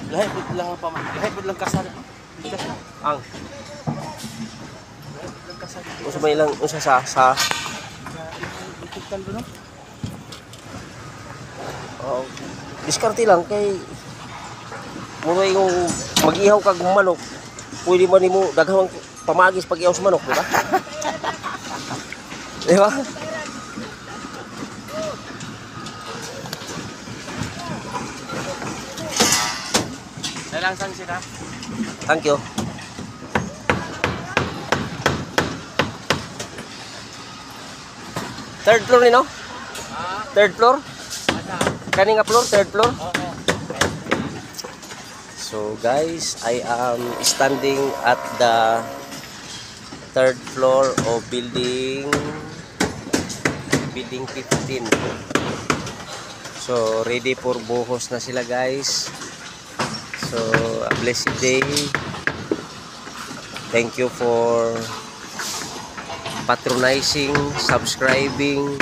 Lahi po lang kasar. Ang usa may lang usa sa oh, diskarte lang kay muna yung mag-ihaw kag manok. Pwede man nimo daghang pamagis pag ihaw sa manok, di ba? Di ba? Nalangsang sila. Thank you. Third floor ni no? Third floor? Kani nga floor? Third floor? So guys, I am standing at the third floor of building 15. So ready for buhos na sila guys. So a blessed day. Thank you for patronizing, subscribing,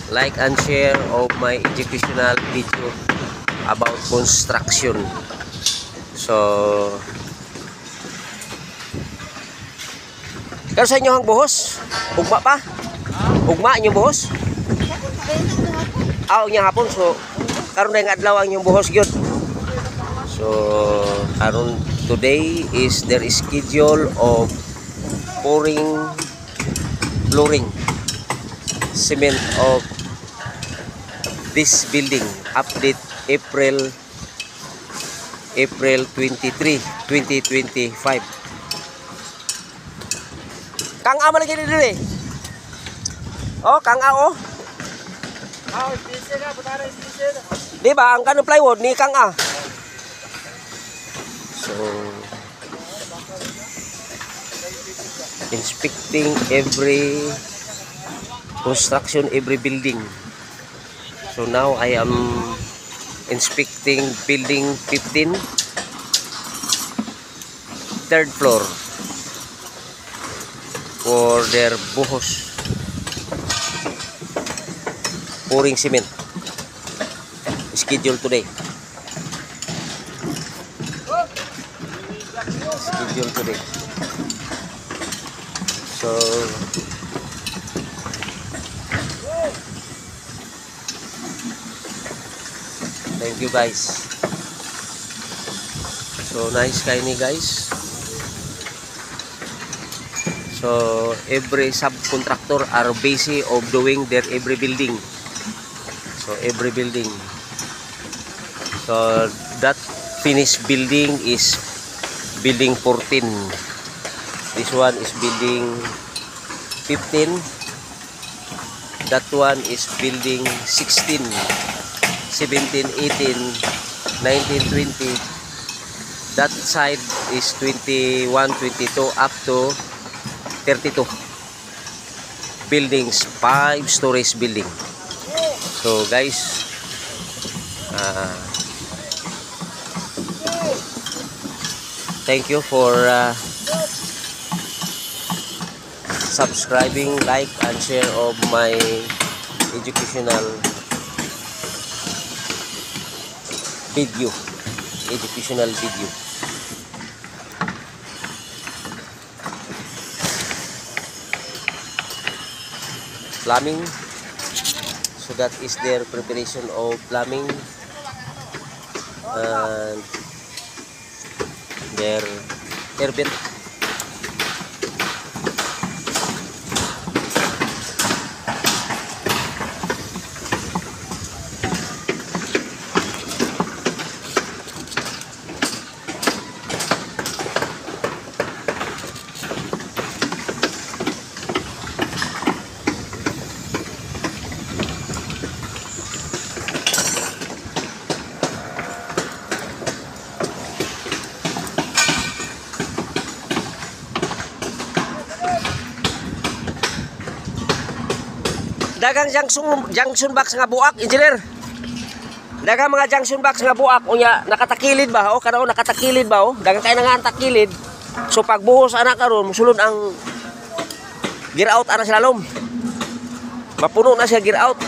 like and share of my educational video about construction. So pero sa inyo ang buhos? Ugma pa? Ugma inyong buhos? Niya hapon. So karon na nga adlaw ang inyong buhos gyud. So karon today is their schedule of pouring flooring cement of this building. Update April 23, 2025. Kang A malagi dito eh. Oh, Kang A oh. Di ba ang kanong plywood ni Kang A? So inspecting every construction, every building. So now I am inspecting building 15, third floor for their buhos pouring cement schedule today. So thank you guys. So nice kaini guys. So every subcontractor are busy of doing their every building. So every building. So that finished building is building 14. This one is building 15. That one is building 16, 17, 18, 19, 20. That side is 21, 22 up to 32 buildings, 5 stories building. So guys, thank you for subscribing, like and share of my educational video. Plumbing. So that is their preparation of plumbing and their air vent. Dagang junction box nga buak, engineer. Dagang mga junction box nga buak unya nakatakilid ba? O kana nakatakilid ba? O dagang kay nga takilid. So pagbuhos ana karon musulod ang gear out ana sa lalom. Mapuno na siya gear out.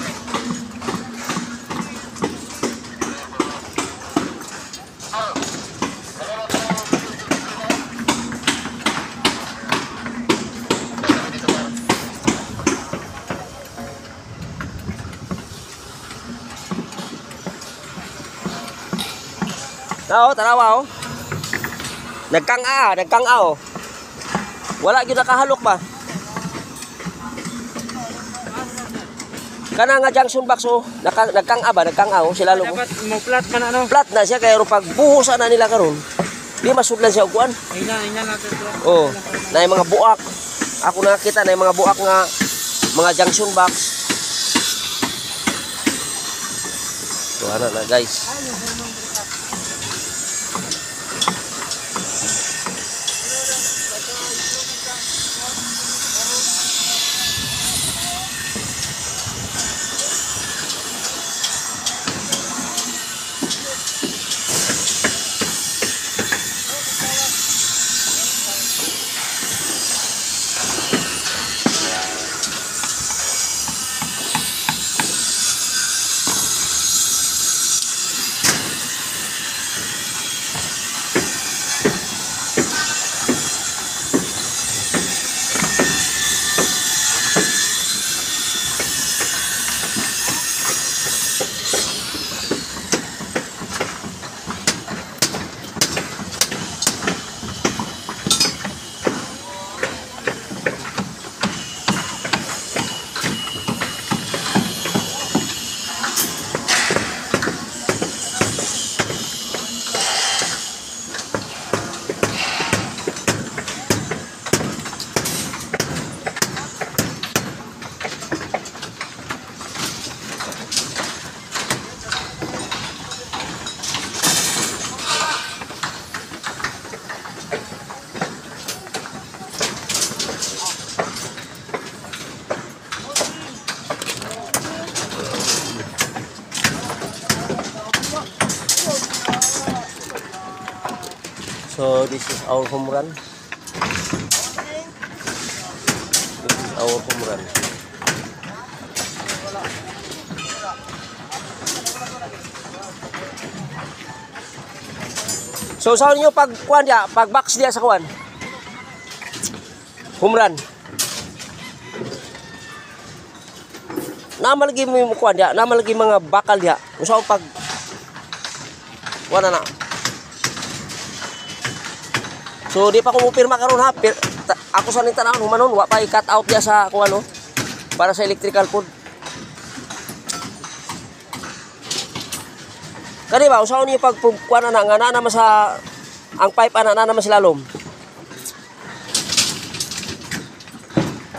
Tanawa oh. Nagkang-a oh. Wala gyud nakahalok ba? Kana nga junction box oh, nagkang-a oh, sila lo. Dapat mo flat man ano. Flat na siya kaya pag buhusan na nila karon. Di masudlan siya og kuan. Ina natin to. Oh, na mga buak. Ako nakita na mga buak nga mga junction box. So ano na guys. So this is our home run. This is our home run. So saan niyo pag kuan dia, pag box dia sa kuan? Home run. Namalagi mo yung kuan dia, namalagi mga bakal dia. Usaw pag kuan na. So di pa ko mupirma karon ha. Ako sa ning tanawon humanon wa pa i-cut out dia sa kuan no para sa electrical code. Kani ba usaw ni pag kuan na nga na sa ang pipe ana na sila lom.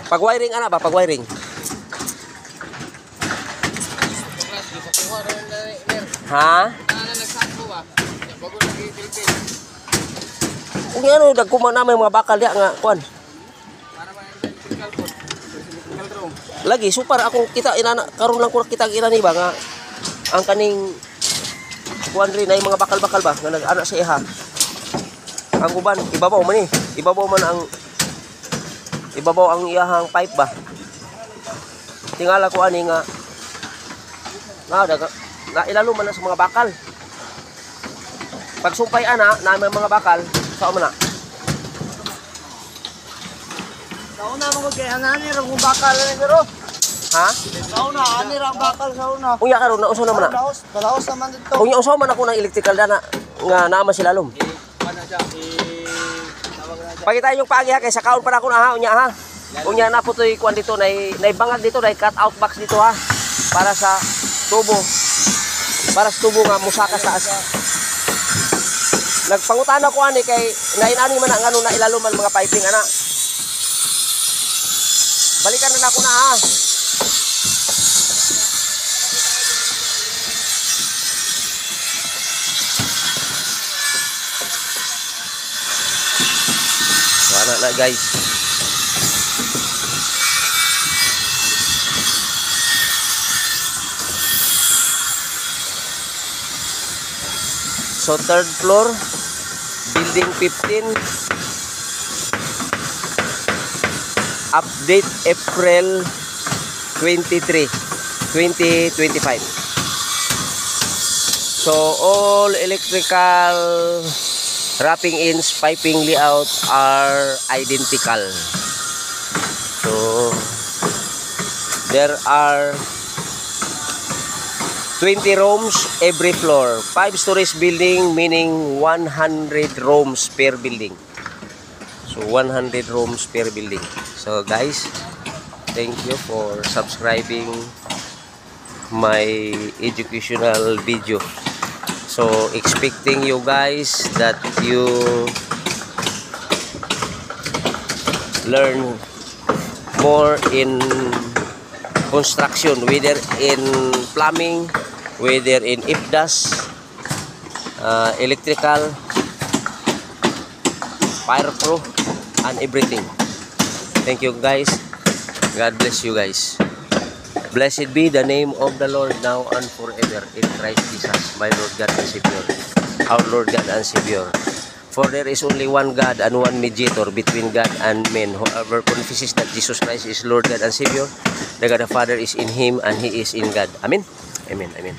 Pag wiring ana ba pag wiring. Ha? Kung ano, dagkuman namin mga bakal diya nga, kuan. Lagi, super akong kita, karon lang ko nakita inani ba nga, ang kaning, kuan rin, ay mga bakal-bakal ba, nga nag-anak sa iha. Ang uban, ibabaw man eh, ibabaw ang iyahang pipe ba. Tingala ko ani nga, nga ilalo man na sa mga bakal. Pag sumpay ana, namin mga bakal, saan mo na? Sauna mo kay anani ra kung bakal ni pero. Ha? Sauna ani ra bakal sauna. Unya karon na usaw naman na. Balaos naman dito. Unya usaw man ako ng electrical dana nga naama sila lom. Ano siya Pakita yung pagi ha kay sa kaon pa na ako na ha unya ha. Unya na putoy kuan dito nay bangag dito nay cut out box dito ha para sa tubo. Para sa tubo nga musaka sa as. Nagpangutana ko ani kay nainani man ang ano na ilaluman mga piping ana. Balikan na ako na ha. Wala na guys. So third floor, building 15. Update April 23, 2025. So all electrical wrapping ins, piping layout are identical. So there are 20 rooms every floor. 5 stories building, meaning 100 rooms per building. So 100 rooms per building. So guys, thank you for subscribing my educational video. So expecting you guys that you learn more in construction, whether in plumbing, whether in IPDAS, electrical, fire pro, and everything. Thank you guys. God bless you guys. Blessed be the name of the Lord now and forever in Christ Jesus, my Lord God and Savior, our Lord God and Savior. For there is only one God and one mediator between God and men. Whoever confesses that Jesus Christ is Lord God and Savior, the God the Father is in him and he is in God. Amen. Amen. Amen.